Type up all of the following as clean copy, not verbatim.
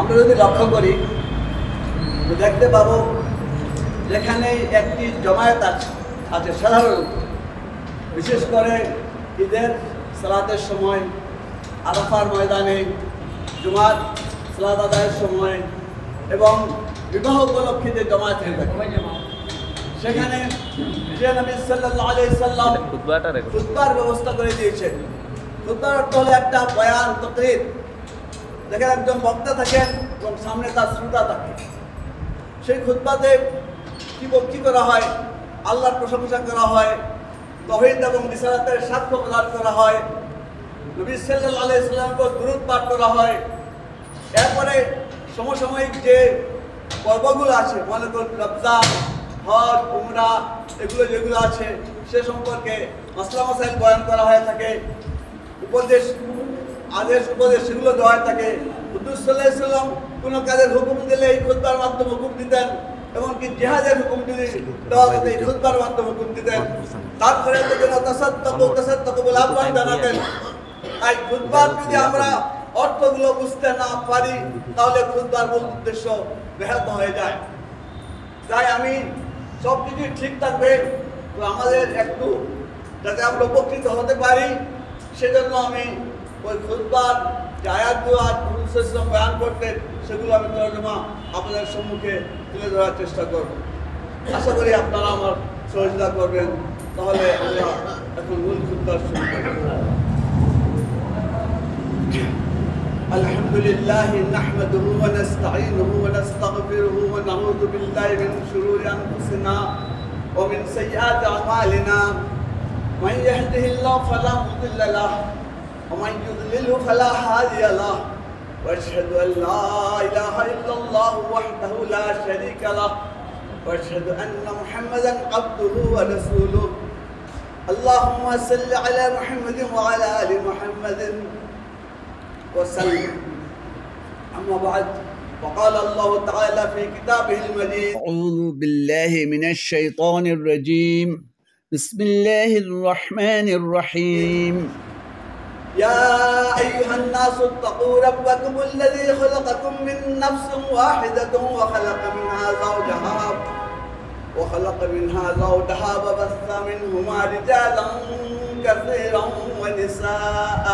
আমরা যদি লক্ষ্য করি দেখতে পাবো যেখানে একটি জমায়েত আছে সাধারণত, বিশেষ করে ঈদের সালাতের সময়, আরাফার ময়দানে, জুমার সালাত আদায়ের সময় এবং বিবাহ উপলক্ষে যে জমায়েত হয়ে থাকে, সেখানে যে নবী সাল্লাল্লাহু আলাইহি সাল্লাম খুতবার ব্যবস্থা করে দিয়েছেন। খুতবার অর্থ হলো একটা বয়ান, তাকরীর, যেখানে একজন বক্তা থাকেন এবং সামনে তার শ্রোতা থাকে। সেই খুতবাতে কি করা হয়? আল্লাহর প্রশংসা করা হয়, তাওহীদ এবং রিসালাতের সাক্ষ্য প্রদান করা হয়, নবী সাল্লাল্লাহু আলাইহি সাল্লামকে দুরূদ পাঠ করা হয়। এরপরে সমসাময়িক যে পর্বগুলো আছে, মনে করুন রমজান, হজ, উমরা, এগুলো যেগুলো আছে সে সম্পর্কে মাসলা মাসাইল বয়ান করা হয়ে থাকে, উপদেশ, আদেশ উপদেশ সেগুলো দেওয়া হয়ে থাকে। হুজুর সাল্লাল্লাহু আলাইহি সাল্লাম কোনো কাজের হুকুম দিলে এই খুতবার মাধ্যমে হুকুম দিতেন, এমনকি জিহাদের হুকুম যদি দেওয়া হতো এই খুতবার মাধ্যমে হুকুম দিতেন। তারপরে তাসাদ্দাকু বলে আহ্বান জানাতেন। তাই খুতবার যদি আমরা অর্থগুলো বুঝতে না পারি তাহলে খুতবার মূল উদ্দেশ্য ব্যাহত হয়ে যায়। তাই আমি সব কিছুই ঠিক থাকবে, তো আমাদের একটু যাতে আমরা উপকৃত হতে পারি সেজন্য আমি ওই খুতবার যে আয়াতগুলো বয়ান করতেন সেগুলো আমি তর্জমা আপনাদের সম্মুখে তুলে ধরার চেষ্টা করব। আশা করি আপনারা আমার সহযোগিতা করবেন। তাহলে আমরা এখন মূল খুতবার শুরু করি। الحمد لله نحمده ونستعينه ونستغفره ونعوذ بالله من شرور أنفسنا ومن سيئات أعمالنا، من يهده الله فلا مضل له ومن يضلله فلا هادي له، وأشهد أن لا إله إلا الله وحده لا شريك له، وأشهد أن محمدا عبده ورسوله، اللهم صل على محمد وعلى آل محمد وسلم. أما بعد، وقال الله تعالى في كتابه المجيد: أعوذ بالله من الشيطان الرجيم، بسم الله الرحمن الرحيم. يا أيها الناس اتقوا ربكم الذي خلقكم من نفس واحدة وخلق منها زوجها وبث منهما رجالا كثيرا ونساء،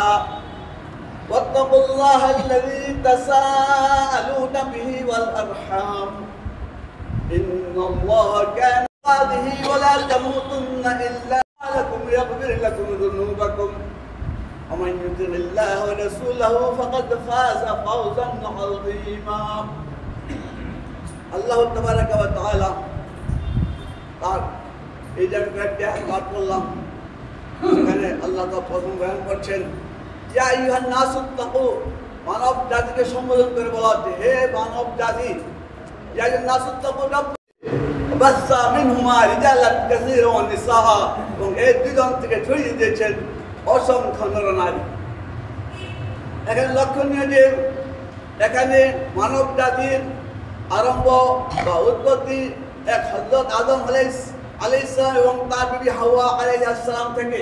واتقوا الله الذي تساءلون به والأرحام، إن الله كان عباده ولا تموتن إلا لكم يغفر لكم ذنوبكم، ومن يطع الله ورسوله فقد فاز فوزا عظيما. আল্লাহ তাবারাকা ওয়া তাআলা তার এই জায়গাটা পাঠ করলাম, সেখানে আল্লাহ তাআলা প্রথম বয়ান করছেন ইয়া আইয়ুহান নাস ইত্তাকু, মানব জাতিকে সম্বোধন করে বলা হচ্ছে হে মানব জাতি, ইয়া আইয়ুহান নাস ইত্তাকু বাসসা মিনহুমা রিজালান কাসীরা ওয়া নিসা, এবং এই দুজন থেকে ছড়িয়ে দিয়েছেন অসংখ্য নরনারী। এখানে লক্ষণীয় যে এখানে মানব জাতির আরম্ভ বা উৎপত্তি এক হযরত আদম আলাইহিস সালাম এবং তার বিবি হাওয়া আলাইহিস সালাম থেকে।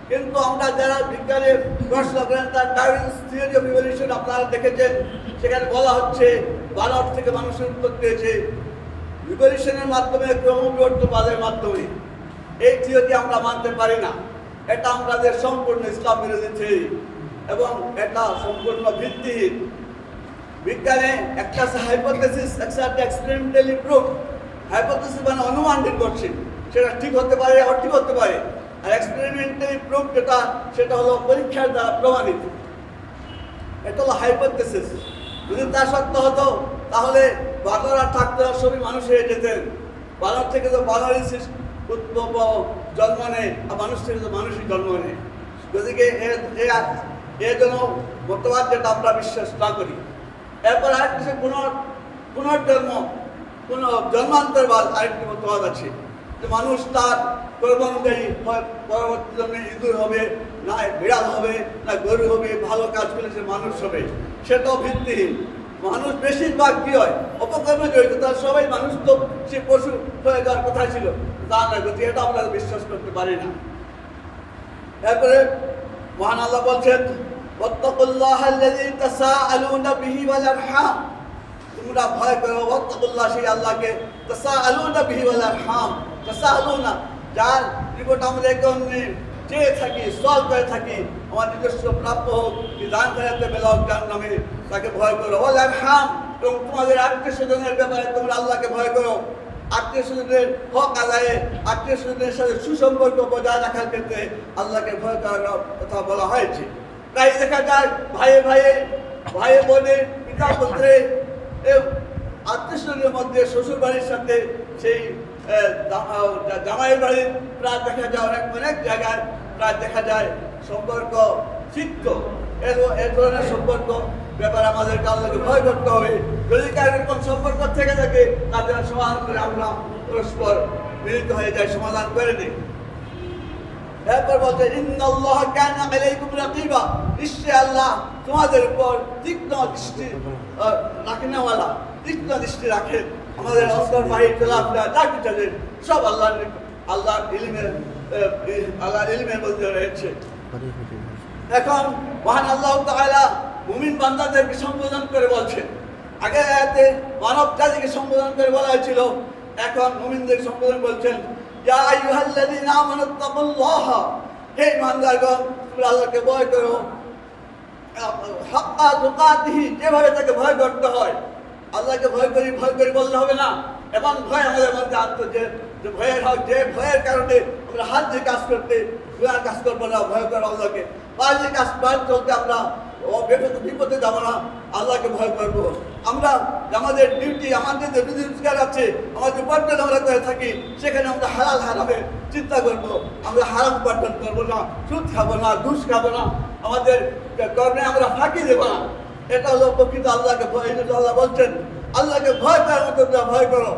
কিন্তু আমরা যারা বিজ্ঞানের প্রশ্ন করেন তার ডারউইনস থিওরি অফ ইভলিউশন আপনারা দেখেছেন, সেখানে বলা হচ্ছে বানর থেকে মানুষের উৎপত্তি হয়েছে ইভলিউশনের মাধ্যমে, ক্রমবিবর্তনবাদের মাধ্যমে। এই থিওরি আমরা মানতে পারি না, এটা আমাদের সম্পূর্ণ ইসলাম বিরোধী থিওরি এবং এটা সম্পূর্ণ ভিত্তিহীন। বিজ্ঞানে একটা হাইপোথেসিস, একটা এক্সপেরিমেন্টালি প্রুফ। হাইপোথেসিস মানে অনুমান করছে, সেটা ঠিক হতে পারে আবার ঠিক হতে পারে, আর এক্সপেরিমেন্টালি প্রুফ যেটা সেটা হলো পরীক্ষার দ্বারা প্রমাণিত। এটা হলো হাইপোথেসিস। যদি তা সত্য হতো তাহলে বানররা থাকতে সবই মানুষ হয়ে যেতেন। বানর থেকে তো বানরই জন্ম নেয়, আর মানুষ থেকে তো মানুষই জন্ম নেয়। গতিকে এর জন্য মতবাদ যেটা আমরা বিশ্বাস না করি। এরপর আরেকটি পুনর্জন্ম, জন্মান্তরবাদ আরেকটি মতবাদ আছে যে মানুষ তার কর্ম অনুযায়ী পরবর্তী জন্মে ইঁদুর হবে, না বিড়াল হবে, না গরু হবে, ভালো কাজ করলে সে মানুষ হবে। সেটাও ভিত্তিহীন। মানুষ বেশিরভাগ কি হয় অপকর্মে জড়িত, তার সবাই মানুষ তো সে পশু হয়ে যাওয়ার কথা ছিল, তা না গতি এটা আমরা বিশ্বাস করতে পারি না। এরপরে মহান আল্লাহ বলছেন ওয়াত্তাকুল্লাহাল্লাযী তাসাআলুনা বিহি ওয়াল আরহাম, তোমরা ভয় করো ওয়াত্তাকুল্লাহ সেই আল্লাহকে, তাসাআলুনা বিহি ওয়াল আরহাম, তাসাআলুনা যার নিকট আমরা একে চেয়ে থাকি, সওয়াল করে থাকি, আমার নিজস্ব প্রাপ্য হোক কি দান খায়রাতে বেলাও যার নামে, তাকে ভয় করো। ওয়াল আরহাম, এবং তোমাদের আত্মীয় স্বজনের ব্যাপারে তোমরা আল্লাহকে ভয় করো। আত্মীয় স্বজনের হক আদায়ে, আত্মীয় স্বজনের সাথে সুসম্পর্ক বজায় রাখার ক্ষেত্রে আল্লাহকে ভয় করার কথা বলা হয়েছে। তাই দেখা যায় ভাইয়ে ভাইয়ে, ভাইয়ে বোনে, পিতা পুত্রে, আত্মীয় স্বজনের মধ্যে শ্বশুর বাড়ির সাথে সেই জামাই বাড়ির প্রায় দেখা যায় অনেক জায়গায় প্রায় দেখা যায় সম্পর্ক চিত্ত, এ ধরনের সম্পর্ক ব্যাপারে আমাদেরকে আল্লাহকে ভয় করতে হবে। যদি কার এরকম সম্পর্ক থেকে থাকে তাদের সমাধান করে আমরা পরস্পর মিলিত হয়ে যাই, সমাধান করে নিই। এরপর বলছে ইন্নাল্লাহ কানা আলাইকুম রাকিবা, নিশ্চয় আল্লাহ তোমাদের উপর তীক্ষ্ণ দৃষ্টি রাখেনওয়ালা, তীক্ষ্ণ দৃষ্টি রাখেন। আমাদের অস্কার বাহির চলাফেরা যা কিছু সব আল্লাহর ইলমের মধ্যে রয়েছে। এখন মহান আল্লাহ তাআলা মুমিন বান্দাদেরকে সম্বোধন করে বলছেন। আগে আয়াতে মানব জাতিকে সম্বোধন করে বলা হয়েছিল, এখন মুমিনদের সম্বোধন বলছেন ইয়া আইয়ুহাল্লাযীনা আমানুত্তাকুল্লাহ, হে ইমানদারগণ তোমরা আল্লাহকে ভয় করো, হাক্কা তুকাতিহি, যেভাবে তাকে ভয় করতে হয়। আল্লাহকে ভয় করি বললে হবে না, এবং ভয় আমাদের মধ্যে আনতে যে ভয়ের হোক, যে ভয়ের কারণে আমরা হাত দিয়ে কাজ করতে গুনার কাজ করবো না, ভয় করো আল্লাহকে। বাজে কাজ চলতে আমরা বিপদে যাবো না, আল্লাহকে ভয় করবো। আমরা আমাদের ডিউটি, আমাদের যে রুজি রোজগার আছে, আমাদের উপার্জন আমরা করে থাকি, সেখানে আমরা হালাল হারামের চিন্তা করবো। আমরা হারাম উপার্জন করবো না, সুদ খাবো না, ঘুষ খাবো না, আমাদের কর্মে আমরা ফাঁকি দেবো না। এটা হলো প্রকৃত আল্লাহকে ভয়। আল্লাহ বলছেন আল্লাহকে ভয় করার মতো ভয় করো,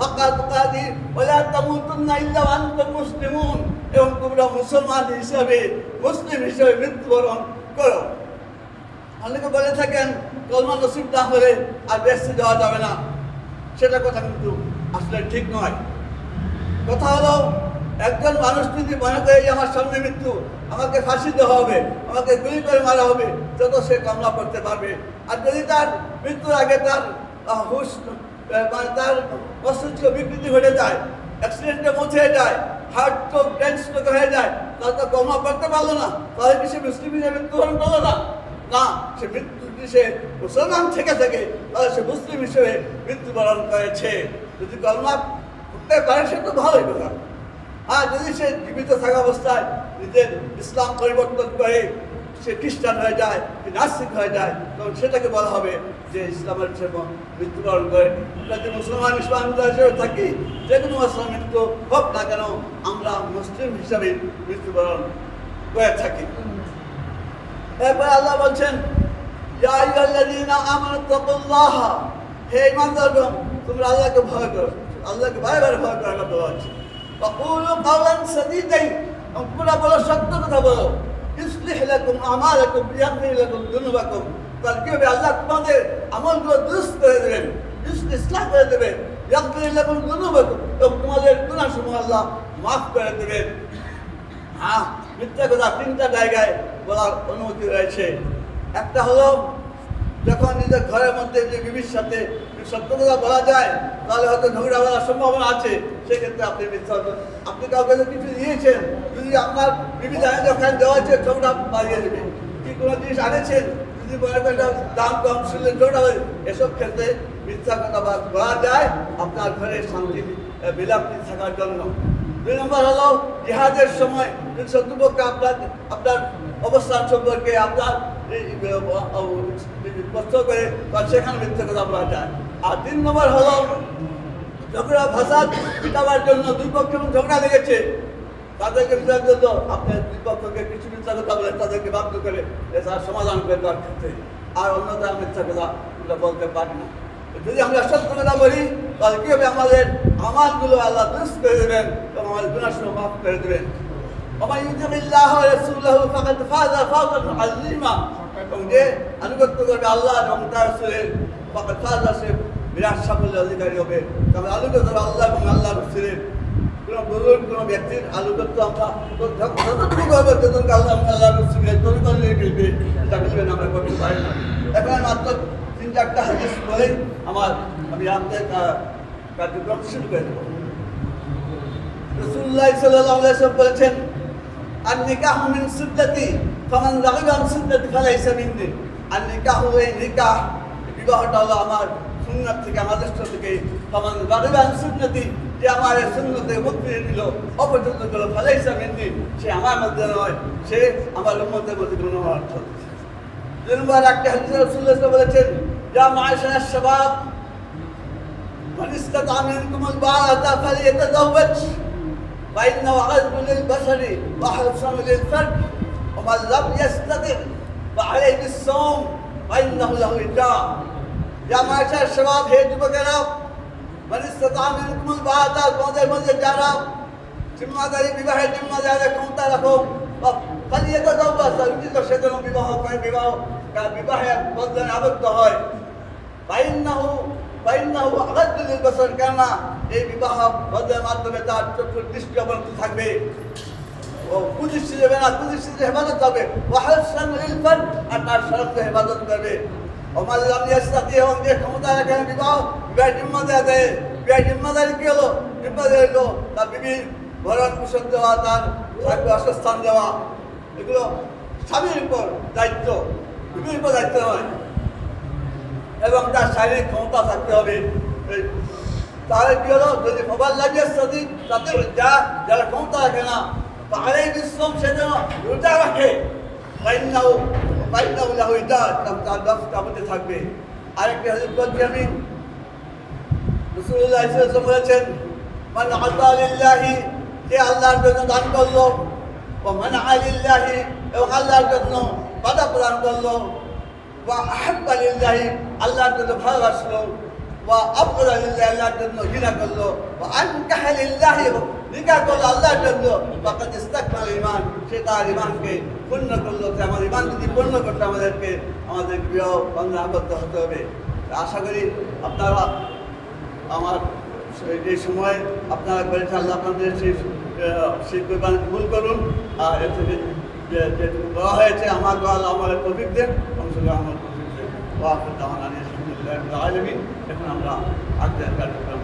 হাক্কা তুকাতিহি ওয়ালা তামুতুন্না ইল্লা ওয়া আনতুম মুসলিমুন, এবং তোমরা মুসলমান হিসেবে, মুসলিম হিসেবে মৃত্যুবরণ করো। অনেকে বলে থাকেন কলমা নসিব না হলে আর বেহেশতে যাওয়া যাবে না, সেটা কথা কিন্তু আসলে ঠিক নয়। কথা হলো একজন মানুষ যদি মনে করে আমার সামনে মৃত্যু, আমাকে ফাঁসি দেওয়া হবে, আমাকে গুলি করে মারা হবে, যত সে কামনা করতে পারবে। আর যদি তার মৃত্যুর আগে তার হুশ মানে তার মস্তিষ্ক বিকৃতি ঘটে যায়, অ্যাক্সিডেন্টে মরে যায়, হার্ট স্ট্রোক, ব্রেন স্ট্রোক হয়ে যায়, তাহলে তো কামনা করতে পারলো না, তাহলে কি সে মুসলিম হিসেবে মৃত্যুবরণ করলো না? না, সে মৃত্যু যদি সে মুসলমান থেকে থাকে তাহলে সে মুসলিম হিসেবে মৃত্যুবরণ করেছে। যদি কলমা করতে পারে সে তো ভালোই কথা। আর যদি সে জীবিত থাকা অবস্থায় নিজের ইসলাম পরিবর্তন করে সে খ্রিস্টান হয়ে যায়, নাস্তিক হয়ে যায়, তখন সেটাকে বলা হবে যে ইসলামের মৃত্যুবরণ করে। যদি মুসলমান ইসলাম হিসেবে থাকি, যে কোনো মুসলমান মৃত্যু হোক না কেন, আমরা মুসলিম হিসাবে মৃত্যুবরণ করে থাকি। এরপরে আল্লাহ বলছেন ইয়া আইয়ুহাল্লাযীনা আমানুত্তাকুল্লাহ, হে ঈমানদারগণ তোমরা আল্লাহকে ভয় করো। আল্লাহকে বারবার ভয় করার কথা বলছে। ওয়াকুলু কাওলান সাদীদান, তোমরা বলো সত্য কথা বলো। ইসলিহ লাকুম আমালাকুম ইয়াগফির লাকুম যুনুবাকুম, তাহলে কি হবে? আল্লাহ তোমাদের আমলগুলো দুরুস্ত করে দেবেন, ইসলাহ করে দেবেন। ইয়াগফির লাকুম যুনুবাকুম, এবং তোমাদের গুনাহসমূহ আল্লাহ মাফ করে দেবেন। হ্যাঁ, মিথ্যা কথা তিনটা জায়গায় বলার অনুমতি রয়েছে। একটা হলো যখন নিজের ঘরের মধ্যে যে বিবির সাথে সত্য কথা বলা যায়, তাহলে হয়তো ঝগড়া বলার সম্ভাবনা আছে, সেক্ষেত্রে আপনি মিথ্যা, আপনি কাউকে কিছু দিয়েছেন, যদি আপনার বিবি জানে যখন দেওয়া হয়েছে ঝগড়া বাড়িয়ে দেবে। কি কোনো জিনিস আনেছেন, যদি মনে করেন দাম কম শুনলে ঝগড়া হবে, এসব ক্ষেত্রে মিথ্যা কথা বলা যায় আপনার ঘরে শান্তি বিলাপতি থাকার জন্য। 2 নম্বর হলো জিহাদের সময় শত্রুপক্ষে আপনার অবস্থান সম্পর্কে আপনার প্রশ্ন করে সেখানে মিথ্যা কথা বলা যায়। আর 3 নম্বর হলো ঝগড়া ফাসাদ মিটাবার জন্য দুই পক্ষে ঝগড়া লেগেছে, তাদেরকে মিটার জন্য আপনি দুই পক্ষকে কিছু মিথ্যা কথা বলে তাদেরকে বাধ্য করে তার সমাধান করে দেওয়ার ক্ষেত্রে। আর অন্যথায় মিথ্যা কথা আমরা বলতে পারি না। যদি আমরা সত্য কথা বলি তাহলে কি হবে? আমাদের আমালগুলো আল্লাহ দুরুস্ত করে দেবেন এবং আমাদের গুনাহসমূহ মাফ করে দেবেন। ওয়া ইউতিল্লাহু ওয়া রাসূলুহু ফাকাদ ফাযা ফাওজান আযীমা, এবং যে আনুগত্য করবে আল্লাহ এবং তার রাসূলের, ফাকাদ ফাযা, সে বিরাট সাফল্যের অধিকারী হবে। তবে আনুগত্য করবে আল্লাহ এবং আল্লাহর রাসূলের, কোনো বুজুর্গ কোনো ব্যক্তির আনুগত্য আমরা যতটুকুভাবে যতটুকু আল্লাহ রসুলের তরিকা নিয়ে ফেলবে এটা ফেলবেন আমরা করতে পারি না। এখন মাত্র 3-4টা হাদিস বলেই আমি আপনাদের কার্যক্রম শুরু করে দেবো। রাসূলুল্লাহ সাল্লাল্লাহু আলাইহি ওয়াসাল্লাম বলেছেন, আন-নিকাহু মিন সুন্নতি ফামান রাগিবা আন সুন্নতি ফালাইসা মিন্নি। আন-নিকাহু, এই নিকাহ, বিবাহটা হলো আমার সুন্নাত থেকে, আমার আদর্শ থেকে। ফামান রাগিবা আন সুন্নতি, যে আমার এই সুন্নতে মুখ ফিরিয়ে দিল, অপছন্দ করলো, ফালাইসা মিন্নি, সে আমার মধ্যে নয়, সে আমার উম্মতের মধ্যে কোনো অর্থ। 2 নম্বর একটা হাদিসে রাসূলুল্লাহ সাল্লাল্লাহু আলাইহি ওয়াসাল্লাম বলেছেন, ইয়া মা'আশারাশ শাবাব মান ইসতাতা'a মিনকুমুল বা'আতা ফালিয়াতাযাওয়াজ فإنه أغض للبصر وأحسن للفرج ومن لم يستطع فعليه بالصوم فإنه له وجاء। يا معشر الشباب, হে যুবকেরা, মান ইসতাতা'a মিনকুমুল বা'আতা, তোমাদের মধ্যে যারা জিম্মাদারি, বিবাহের জিম্মাদারি ক্ষমতা রাখো, ফালিয়াতাযাওয়াজ, উচিত সেজন্য বিবাহ করে, বিবাহে বন্ধনে আবদ্ধ হয়। ফাইন্নাহু আগাদ্দু লিলবাসার, কেননা এই বিবাহ বন্ধনের মাধ্যমে তার চক্ষুর দৃষ্টি অবনত থাকবে, ও কুদৃষ্টি যাবে না, কুদৃষ্টির হেফাজত হবে। ওয়াহসানু লিলফারজ, আর তার শরীরকে হেফাজত করবে। ওমান লাম ইয়াস্তাতি, এবং যে ক্ষমতা রাখে বিবাহের জিম্মাদারি দেয়। বিবাহের জিম্মাদারি কি হলো? জিম্মাদারি হলো তার বিবির ভরণ পোষণ দেওয়া, তার থাকবে বাসস্থান দেওয়া, এগুলো স্বামীর উপর দায়িত্ব, বিবির উপর দায়িত্ব নয়। এবং তার শারীরিক ক্ষমতা থাকতে হবে। তাহলে কি হলো? যদি মোবাইল লাগিয়ে সাথে তাতে যারা ক্ষমতা রাখে না, তাহলে বিশ্রম সে যেন রোজা রাখে, লাহু ওয়াজা, তার ব্যবস্থা আমাদের থাকবে। আরেকটি হাদিস বলছি আমি, রাসূলুল্লাহ সাল্লাল্লাহু আলাইহি ওয়াসাল্লাম বলেছেন, মান আতা লিল্লাহি, যে আল্লাহর জন্য দান করলো, ওয়া মানআ লিল্লাহি, এবং আল্লাহর জন্য বাধা প্রদান করলো, ওয়া আহাব্বা লিল্লাহি, আল্লাহর জন্য ভালোবাসলো, ওয়া আবগযা লিল্লাহি, আল্লাহর জন্য ঘৃণা করলো, ওয়া আনকাহা লিল্লাহি, নিকাহ করলো আল্লাহর জন্য, ফাকাদ ইসতাকমাল ঈমান, সে তার ঈমানকে পূর্ণ করলো। আমার ঈমান যদি পূর্ণ করতে আমাদের বিবাহ বন্ধনে আবদ্ধ হতে হবে। আশা করি আপনারা আমার যে সময় আপনারা করেছেন, আল্লাহ আপনাদের সেই কোরবানি কবুল করুন। আর এর থেকে যেটুকু দেওয়া হয়েছে আমার আমার তৌফিকদের অংশগ্রহণ আমার তৌফিকদের ওয়াফিক দাওয়ানা আলহামদুলিল্লাহি রাব্বিল আলামিন। এখন আমরা আগে কার্যক্রম